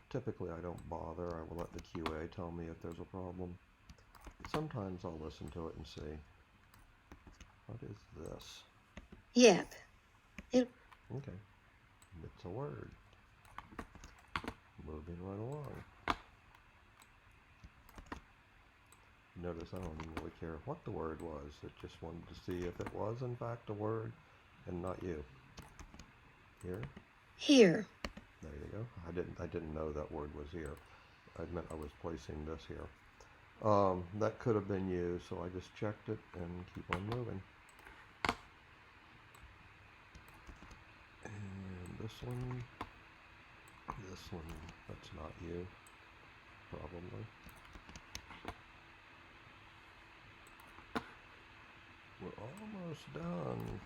Typically I don't bother. I will let the QA tell me if there's a problem. Sometimes I'll listen to it and see. What is this? Yep. Okay. It's a word. Moving right along. Notice I don't even really care what the word was. It just wanted to see if it was in fact a word and not you. Here? Here. There you go. I didn't know that word was here. I meant I was placing this here. That could have been you, so I just checked it and keep on moving. And this one, that's not you, probably. We're almost done.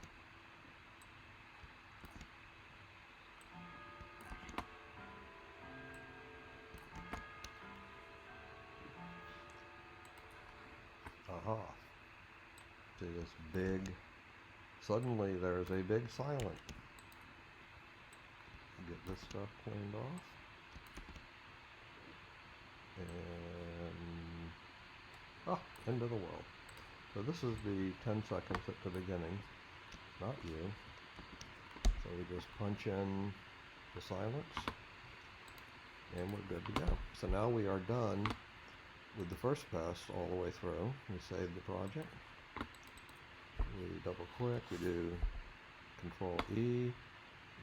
Aha. See this big, suddenly there's a big silent. Get this stuff cleaned off. And, end of the world. So this is the 10 seconds at the beginning, not you. So we just punch in the silence, and we're good to go. So now we are done with the first pass all the way through. We save the project. We double click, we do Control E,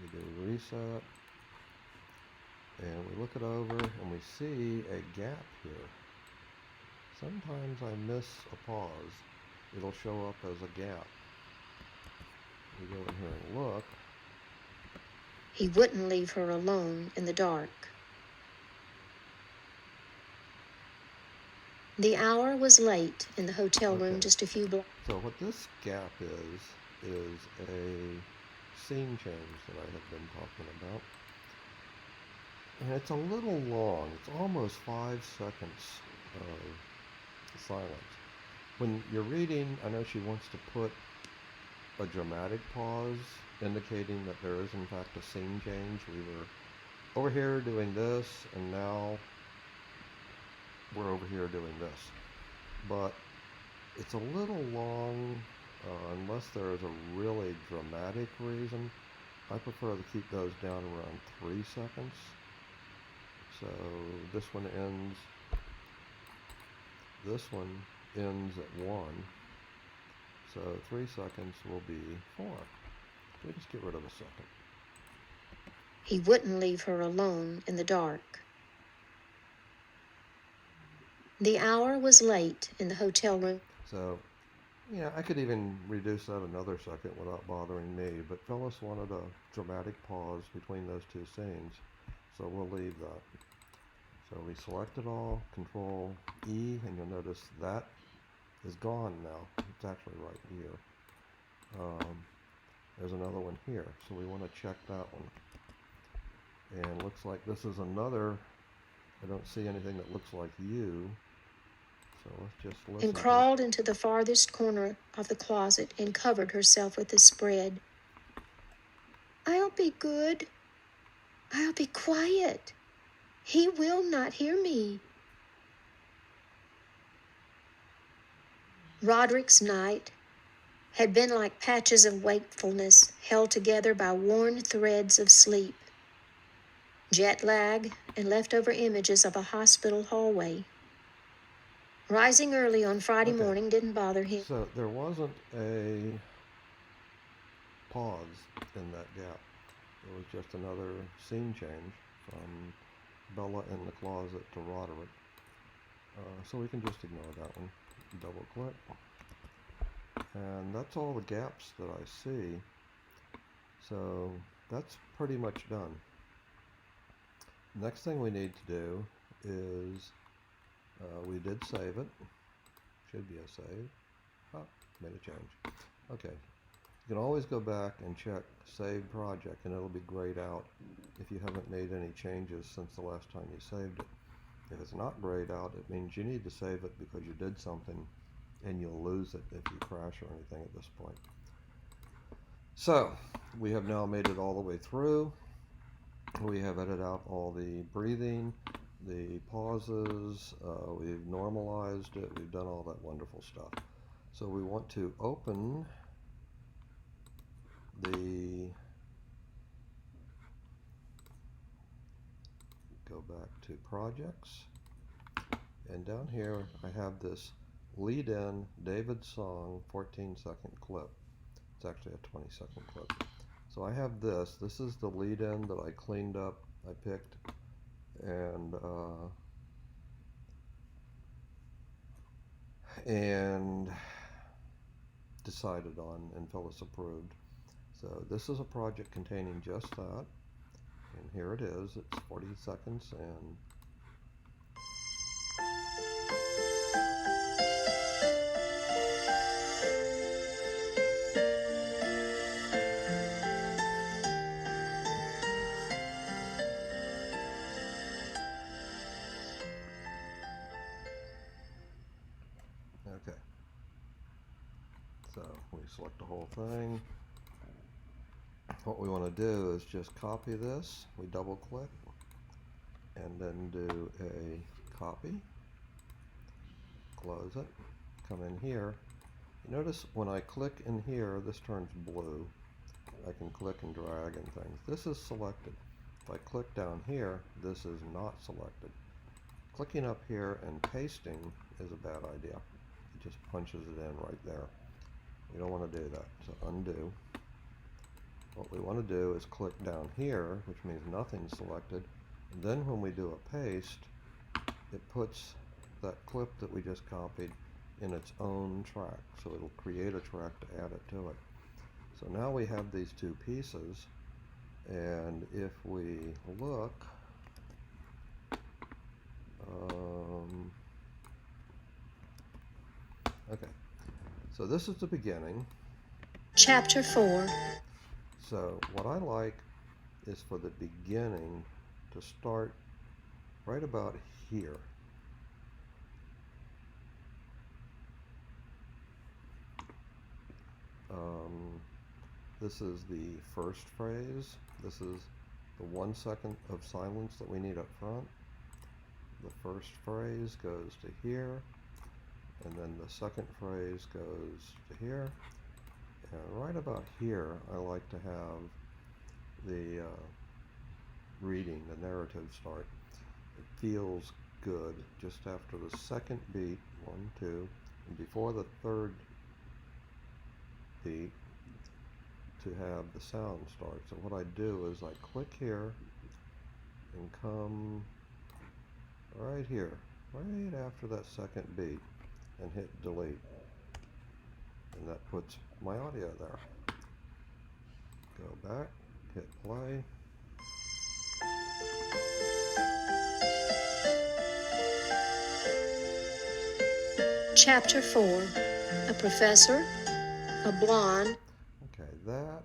we do reset, and we look it over and we see a gap here. Sometimes I miss a pause. It'll show up as a gap. We go in here and look. He wouldn't leave her alone in the dark. The hour was late in the hotel room just a few blocks. So what this gap is a scene change that I have been talking about. And it's a little long. It's almost 5 seconds of silence. When you're reading, I know she wants to put a dramatic pause indicating that there is in fact a scene change. We were over here doing this, and now we're over here doing this. But it's a little long unless there is a really dramatic reason. I prefer to keep those down around 3 seconds. So this one ends at 1. So 3 seconds will be 4. We just get rid of a second. He wouldn't leave her alone in the dark. The hour was late in the hotel room. So, yeah, I could even reduce that another second without bothering me, but Phyllis wanted a dramatic pause between those two scenes, so we'll leave that. So we select it all, Control E, and you'll notice that is gone now. It's actually right here. There's another one here, so we want to check that one. And looks like this is another, I don't see anything that looks like you. So let's just listen. And crawled into the farthest corner of the closet and covered herself with the spread. I'll be good. I'll be quiet. He will not hear me. Roderick's night had been like patches of wakefulness held together by worn threads of sleep. Jet lag and leftover images of a hospital hallway. Rising early on Friday morning didn't bother him. So there wasn't a pause in that gap. It was just another scene change from Bella in the closet to Roderick. So we can just ignore that one. Double click. And that's all the gaps that I see. So that's pretty much done. Next thing we need to do is we did save it. Should be a save. Oh, made a change. Okay. You can always go back and check Save Project, and it'll be grayed out if you haven't made any changes since the last time you saved it. If it's not grayed out, it means you need to save it because you did something, and you'll lose it if you crash or anything at this point. So, we have now made it all the way through. We have edited out all the breathing, the pauses, we've normalized it, we've done all that wonderful stuff. So we want to open go back to projects, and down here I have this lead-in David song 14-second clip. It's actually a 20-second clip. So I have this is the lead-in that I cleaned up, I picked, and decided on, and Phyllis approved. So this is a project containing just that, and here it is. It's 40 seconds, and okay. So we select the whole thing. What we want to do is just copy this. We double click and then do a copy, close it, come in here. You notice when I click in here, this turns blue. I can click and drag and things. This is selected. If I click down here, this is not selected. Clicking up here and pasting is a bad idea. It just punches it in right there. We don't want to do that, so undo. What we want to do is click down here, which means nothing's selected, and then when we do a paste, it puts that clip that we just copied in its own track, so it'll create a track to add it to it. So now we have these two pieces, and if we look, okay, so this is the beginning. Chapter 4. So what I like is for the beginning to start right about here. This is the first phrase. This is the 1 second of silence that we need up front. The first phrase goes to here, and then the second phrase goes to here. And right about here, I like to have the reading, the narrative start. It feels good just after the second beat, 1, 2, and before the third beat to have the sound start. So what I do is I click here and come right here, right after that second beat, and hit delete. And that puts my audio there. Go back, hit play. Chapter 4. A professor, a blonde. Okay, that